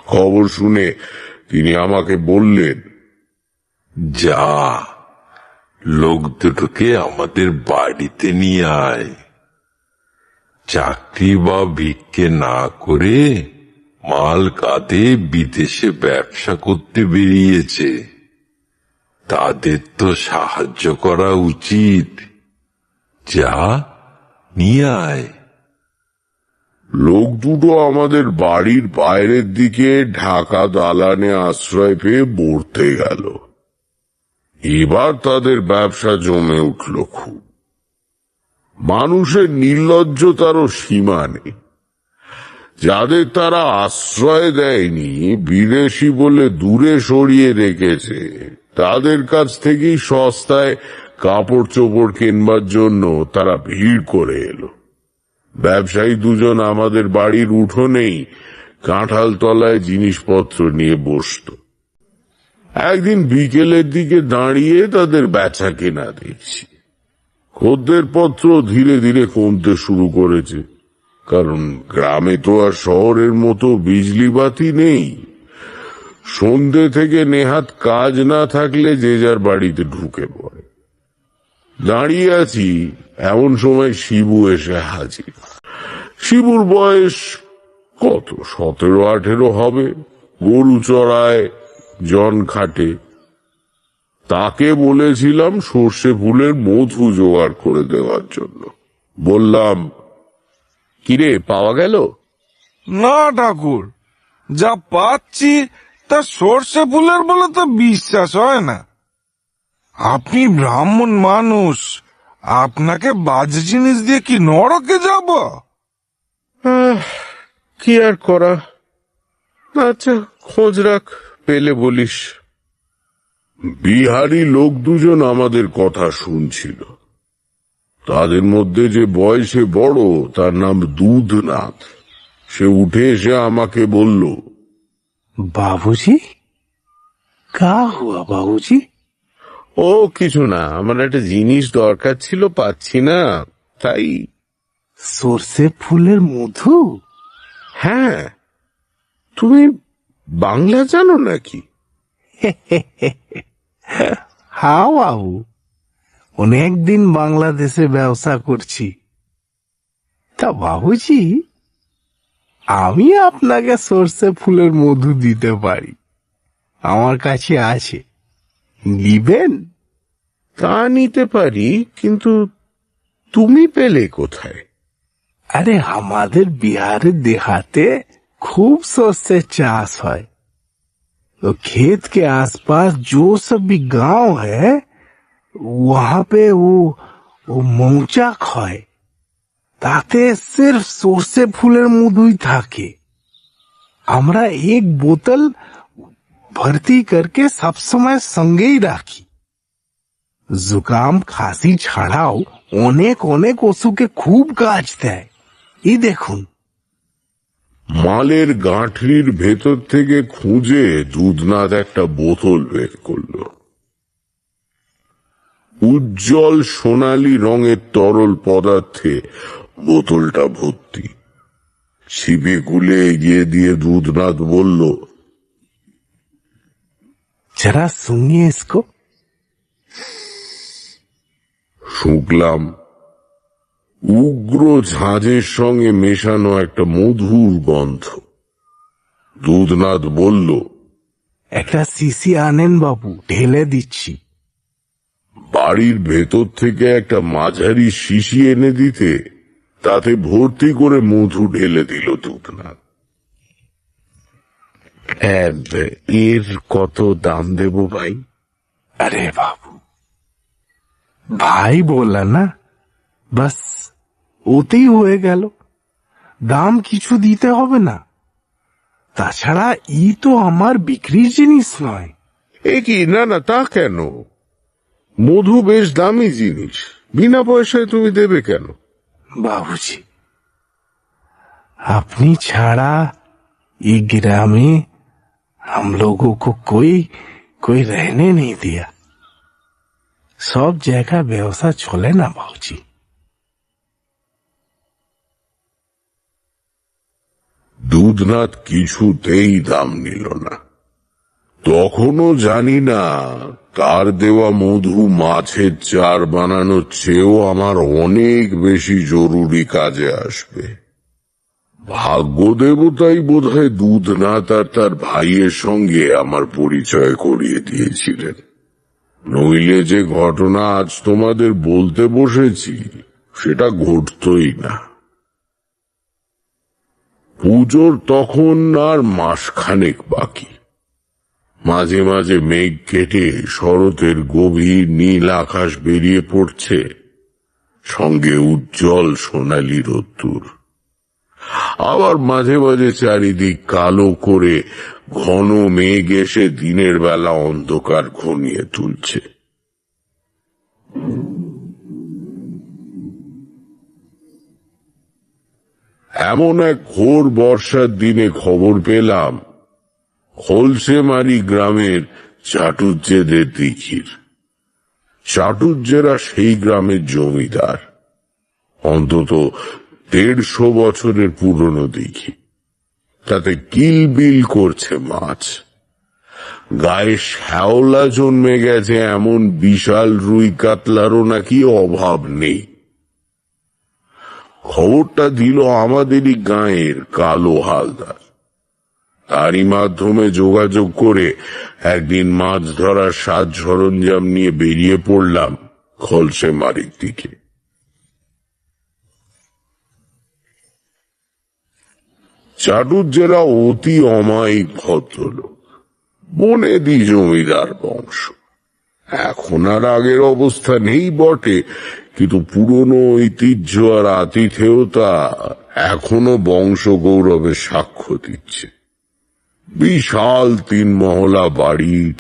খবর শুনে তিনি আমাকে বললেন, যা, লোক দুটোকে আমাদের বাড়িতে নিয়ে আয়। চাকরি বা ভিক্ষে না করে মাল কাঁধে বিদেশে ব্যবসা করতে বেরিয়েছে, তাদের তো সাহায্য করা উচিত। যা, নিয়ে আয়। লোক দুটো আমাদের বাড়ির বাইরের দিকে ঢাকা দালানে আশ্রয় পেয়ে বর্তে গেল। এবার তাদের ব্যবসা জমে উঠল খুব। মানুষের নির্লজ্জতারও সীমা নেই। যাদের তারা আশ্রয় দেয়নি, বিদেশি বলে দূরে সরিয়ে রেখেছে, তাদের কাছ থেকেই সস্তায় কাপড় চোপড় কেনবার জন্য তারা ভিড় করে এলো। ব্যবসায়ী দুজন আমাদের বাড়ির উঠোনেই কাঁঠাল তলায় জিনিসপত্র নিয়ে বসত। একদিন বিকেলের দিকে দাঁড়িয়ে তাদের বেচা কেনা দেখছি। খদ্দের পত্র ধীরে ধীরে কমতে শুরু করেছে, কারণ গ্রামে তো আর শহরের মতো বিজলি বাতি নেই। সন্ধে থেকে নেহাত কাজ না থাকলে যে যার বাড়িতে ঢুকে পড়ে। দাঁড়িয়ে আছি, এমন সময় শিবু এসে হাজির। শিবুর বয়স কত, 17-18 হবে। গরু চড়ায়, জন খাটে। তাকে বলেছিলাম সর্ষে ফুলের মধু জোগাড় করে দেওয়ার জন্য। বললাম, কিরে, পাওয়া গেল? না ঠাকুর, যা পাচ্ছি তা সর্ষে ফুলের বলে তো বিশ্বাস হয় না। আপনি ব্রাহ্মণ মানুষ, আপনাকে বাজে জিনিস দিয়ে কি নরকে যাব? কি আর করা। আচ্ছা, খোঁজ রাখ, পেলে বলিস। বিহারি লোক দুজন আমাদের কথা শুনছিল। তাদের মধ্যে যে বয়সে বড়, তার নাম দুধনাথ। সে উঠে এসে আমাকে বলল, বাবুজি, কা হুয়া বাবুজি? ও কিছু না, আমার একটা জিনিস দরকার ছিল, পাচ্ছি না, তাই। সর্ষে ফুলের মধু? হ্যাঁ, তুমি বাংলা জানো নাকি? হ্যাঁ বাবু, অনেকদিন বাংলাদেশে ব্যবসা করছি। তা বাবুজি, আমি আপনাকে সর্ষে ফুলের মধু দিতে পারি, আমার কাছে আছে, নিবেন? তা নিতে পারি, কিন্তু তুমি পেলে কোথায়? अरे हमारे बिहार देहाते खूब सस्ते चास है। तो खेत के आसपास जो सब भी गांव है, वहां पे वो मौचाक है, ताते सिर्फ সর্ষে ফুলের মধুই থাকে। আমরা एक बोतल भर्ती करके सब समय संगे ही राखी। जुकाम खांसी ছাড়াও অনেক অনেক ওষুধে খুব কাজ দেয়। এই দেখুন। মালের গাঁঠরির ভেতর থেকে খুঁজে দুধনাথ একটা বোতল বের করলো। উজ্জ্বল সোনালী রঙের তরল পদার্থে বোতলটা ভর্তি। ছিপে গুলে এগিয়ে দিয়ে দুধনাথ বলল, जरा सुनिए इसको। শুকলাম। উগ্র ঝাঁঝের সঙ্গে মেশানো একটা মধুর গন্ধ। দুধনাথ বলল, একটা শিশি আনেন বাবু, ঢেলে দিচ্ছি। বাড়ির ভেতর থেকে একটা মাঝারি শিশি এনে দিতে তাতে ভর্তি করে মধু ঢেলে দিল দুধনাথ। এর কত দাম দেব ভাই? अरे बाबू, ভাই বললা না, বাস ওতেই হয়ে গেল। দাম কিছু দিতে হবে না। তাছাড়া ই তো আমার বিক্রির জিনিস নয়। এ কি, না না, তা কেন? মধু বেশ দামি জিনিস, বিনা পয়সায় তুমি দেবে কেন? বাবুজি, আপনি ছাড়া ये ग्रामे हम लोगों को कोई रहने नहीं दिया। सब जगह व्यवसाय चले ना बाबूजी। দুধনাথ কিছুতেই দাম নিল না। তখনও জানি না তার দেওয়া মধু মাছের চার বানানোর চেয়েও আমার অনেক বেশি জরুরি কাজে আসবে। ভাগ্য দেবতাই বোধহয় দুধনাথ আর তার ভাইয়ের সঙ্গে আমার পরিচয় করিয়ে দিয়েছিলেন, নইলে যে ঘটনা আজ তোমাদের বলতে বসেছি সেটা ঘটতই না। পুজোর তখন আর মাসখানেক বাকি। মাঝে মাঝে মেঘ কেটে শরতের গভীর নীল আকাশ বেরিয়ে পড়ছে, সঙ্গে উজ্জ্বল সোনালি রোদ্দুর। আবার মাঝে মাঝে চারিদিক কালো করে ঘন মেঘ এসে দিনের বেলা অন্ধকার ঘনিয়ে তুলছে। এমন এক ঘোর বর্ষার দিনে খবর পেলাম খোলসেমারি গ্রামের চাটুজ্জেদের দিঘির। চাটুজ্জেরা সেই গ্রামের জমিদার, অন্তত 150 বছরের পুরনো দিঘি। তাতে কিলবিল করছে মাছ। গায়ে শ্যাওলা জন্মে গেছে এমন বিশাল রুই কাতলারও নাকি অভাব নেই। খবরটা দিল আমাদেরই গাঁয়ের কালো হালদার। তারই মাধ্যমে যোগাযোগ করে একদিন মাছ ধরার সাজ সরঞ্জাম নিয়ে বেরিয়ে পড়লাম খোলসেমারির দিকে। চাটুজ্জেরা অতি অমায়িক ভদ্রলোক, বনেদি জমিদার বংশ। এখন আর আগের অবস্থা নেই বটে, কিন্তু পুরনো ঐতিহ্য আর আতিথেয়তা এখনো বংশ গৌরবের সাক্ষ্য দিচ্ছে। বিশাল 3 মহলা বাড়ি,